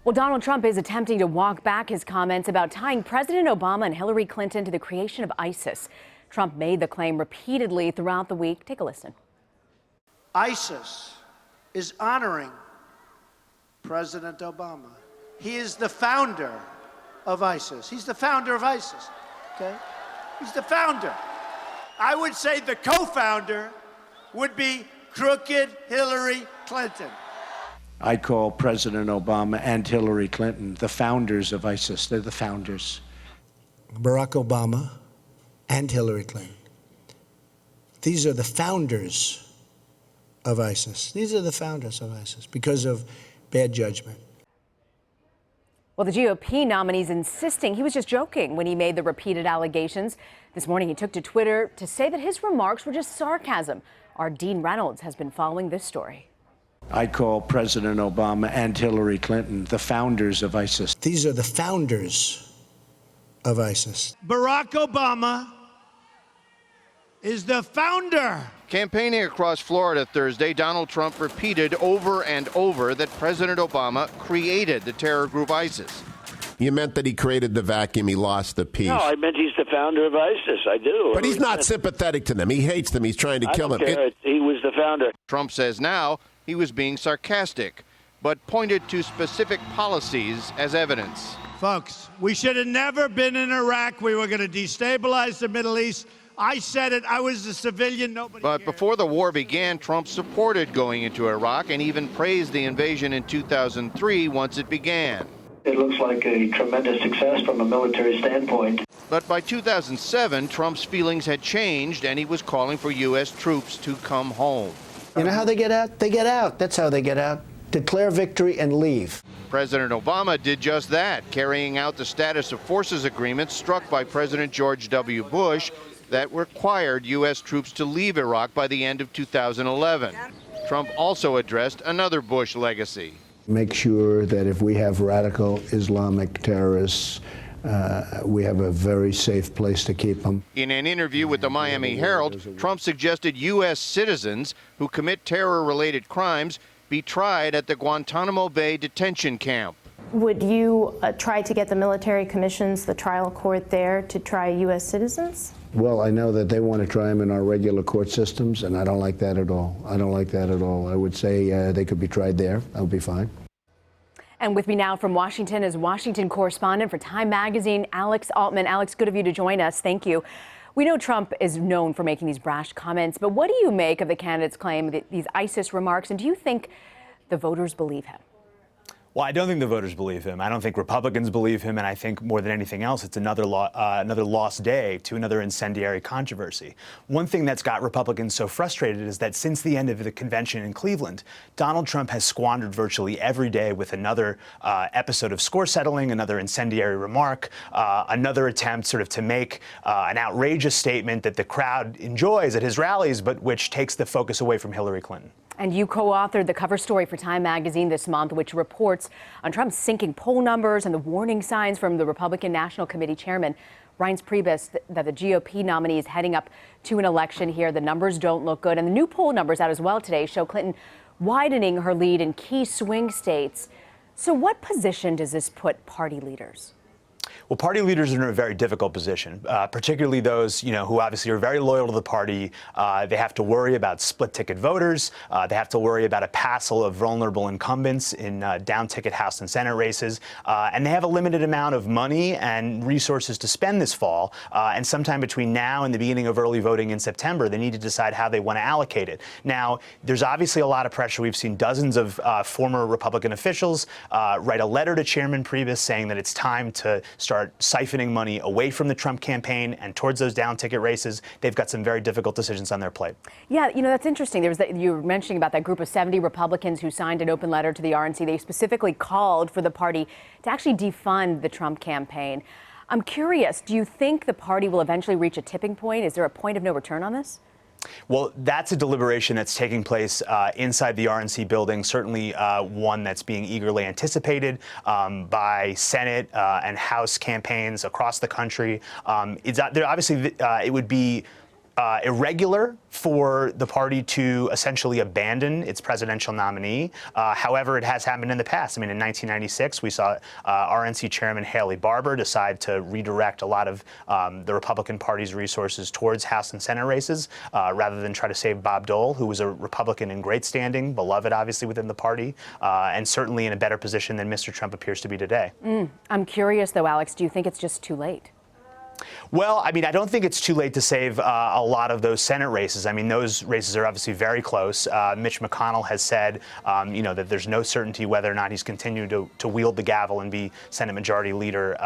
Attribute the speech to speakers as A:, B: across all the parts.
A: Well, Donald Trump is attempting to walk back his comments about tying President Obama and Hillary Clinton to the creation of ISIS. Trump made the claim repeatedly throughout the week. Take a listen.
B: ISIS is honoring President Obama. He is the founder of ISIS. He's the founder of ISIS, okay? He's the founder. I would say the co-founder would be crooked Hillary Clinton.
C: I call President Obama and Hillary Clinton the founders of ISIS. They're the founders.
D: Barack Obama and Hillary Clinton. These are the founders of ISIS. These are the founders of ISIS because of bad judgment.
A: Well, the GOP nominee's insisting he was just joking when he made the repeated allegations. This morning, he took to Twitter to say that his remarks were just sarcasm. Our Dean Reynolds has been following this story.
C: I call President Obama and Hillary Clinton the founders of ISIS.
D: These are the founders of ISIS.
B: Barack Obama is the founder.
E: Campaigning across Florida Thursday, Donald Trump repeated over and over that President Obama created the terror group ISIS.
F: You meant that he created the vacuum, he lost the peace.
G: No, I meant he's the founder of ISIS. I do.
F: But he's not sympathetic to them. He hates them. He's trying to kill them.
G: He was the founder.
E: Trump says now he was being sarcastic, but pointed to specific policies as evidence.
B: Folks, we should have never been in Iraq. We were going to destabilize the Middle East. I said it. I was a civilian. Nobody
E: But
B: cared.
E: before the war began, Trump supported going into Iraq and even praised the invasion in 2003 once it began.
H: It looks like a tremendous success from a military standpoint.
E: But by 2007, Trump's feelings had changed and he was calling for U.S. troops to come home.
D: You know how they get out? They get out. That's how they get out. Declare victory and leave.
E: President Obama did just that, carrying out the status of forces agreement struck by President George W. Bush that required U.S. troops to leave Iraq by the end of 2011. Trump also addressed another Bush legacy.
C: Make sure that if we have radical Islamic terrorists, we have a very safe place to keep them.
E: In an interview with the Miami Herald, Trump suggested U.S. citizens who commit terror-related crimes be tried at the Guantanamo Bay detention camp.
I: Would you try to get the military commissions, the trial court there, to try U.S. citizens?
C: Well, I know that they want to try them in our regular court systems, and I don't like that at all. I don't like that at all. I would say they could be tried there. That would be fine.
A: And with me now from Washington is Washington correspondent for Time Magazine, Alex Altman. Alex, good of you to join us. Thank you. We know Trump is known for making these brash comments, but what do you make of the candidate's claim that these ISIS remarks, and do you think the voters believe him?
J: Well, I don't think the voters believe him. I don't think Republicans believe him. And I think more than anything else, it's another lost day to another incendiary controversy. One thing that's got Republicans so frustrated is that since the end of the convention in Cleveland, Donald Trump has squandered virtually every day with another episode of score settling, another incendiary remark, another attempt sort of to make an outrageous statement that the crowd enjoys at his rallies, but which takes the focus away from Hillary Clinton.
A: And you co-authored the cover story for Time Magazine this month, which reports on Trump's sinking poll numbers and the warning signs from the Republican National Committee chairman, Reince Priebus, that the GOP nominee is heading up to an election here. The numbers don't look good. And the new poll numbers out as well today show Clinton widening her lead in key swing states. So what position does this put party leaders?
J: Well, party leaders are in a very difficult position, particularly those, who obviously are very loyal to the party. They have to worry about split-ticket voters. They have to worry about a passel of vulnerable incumbents in down-ticket House and Senate races. And they have a limited amount of money and resources to spend this fall. And sometime between now and the beginning of early voting in September, they need to decide how they want to allocate it. Now, there's obviously a lot of pressure. We've seen dozens of former Republican officials write a letter to Chairman Priebus saying that it's time to start siphoning money away from the Trump campaign and towards those down-ticket races. They've got some very difficult decisions on their plate. Yeah,
A: that's interesting. There was you were mentioning about that group of 70 Republicans who signed an open letter to the RNC. They specifically called for the party to actually defund the Trump campaign. I'm curious, do you think the party will eventually reach a tipping point? Is there a point of no return on this?
J: Well, that's a deliberation that's taking place inside the RNC building, certainly one that's being eagerly anticipated by Senate and House campaigns across the country. Obviously, it would be irregular for the party to essentially abandon its presidential nominee. However, it has happened in the past. I mean, in 1996, we saw RNC Chairman Haley Barbour decide to redirect a lot of the Republican Party's resources towards House and Senate races rather than try to save Bob Dole, who was a Republican in great standing, beloved obviously within the party, and certainly in a better position than Mr. Trump appears to be today.
A: I'm curious, though, Alex, do you think it's just too late?
J: Well, I mean, I don't think it's too late to save a lot of those Senate races. I mean, those races are obviously very close. Mitch McConnell has said, that there's no certainty whether or not he's continued to wield the gavel and be Senate Majority Leader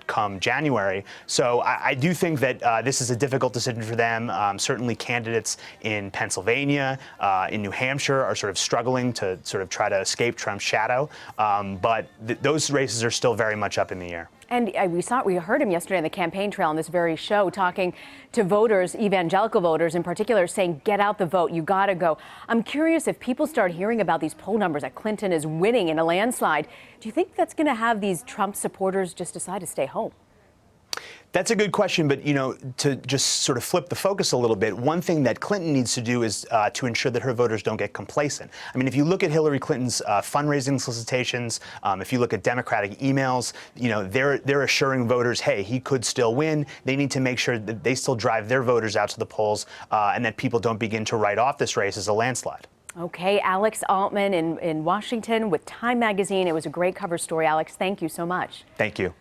J: come January. So I do think that this is a difficult decision for them. Certainly candidates in Pennsylvania, in New Hampshire are sort of struggling to sort of try to escape Trump's shadow. But those races are still very much up in the air.
A: And we heard him yesterday on the campaign trail on this very show, talking to voters, evangelical voters in particular, saying, get out the vote, you gotta go. I'm curious, if people start hearing about these poll numbers that Clinton is winning in a landslide, do you think that's gonna have these Trump supporters just decide to stay home?
J: That's a good question, but, to just sort of flip the focus a little bit, one thing that Clinton needs to do is to ensure that her voters don't get complacent. I mean, if you look at Hillary Clinton's fundraising solicitations, if you look at Democratic emails, they're assuring voters, hey, he could still win. They need to make sure that they still drive their voters out to the polls and that people don't begin to write off this race as a landslide.
A: Okay, Alex Altman in Washington with Time Magazine. It was a great cover story, Alex. Thank you so much.
J: Thank you.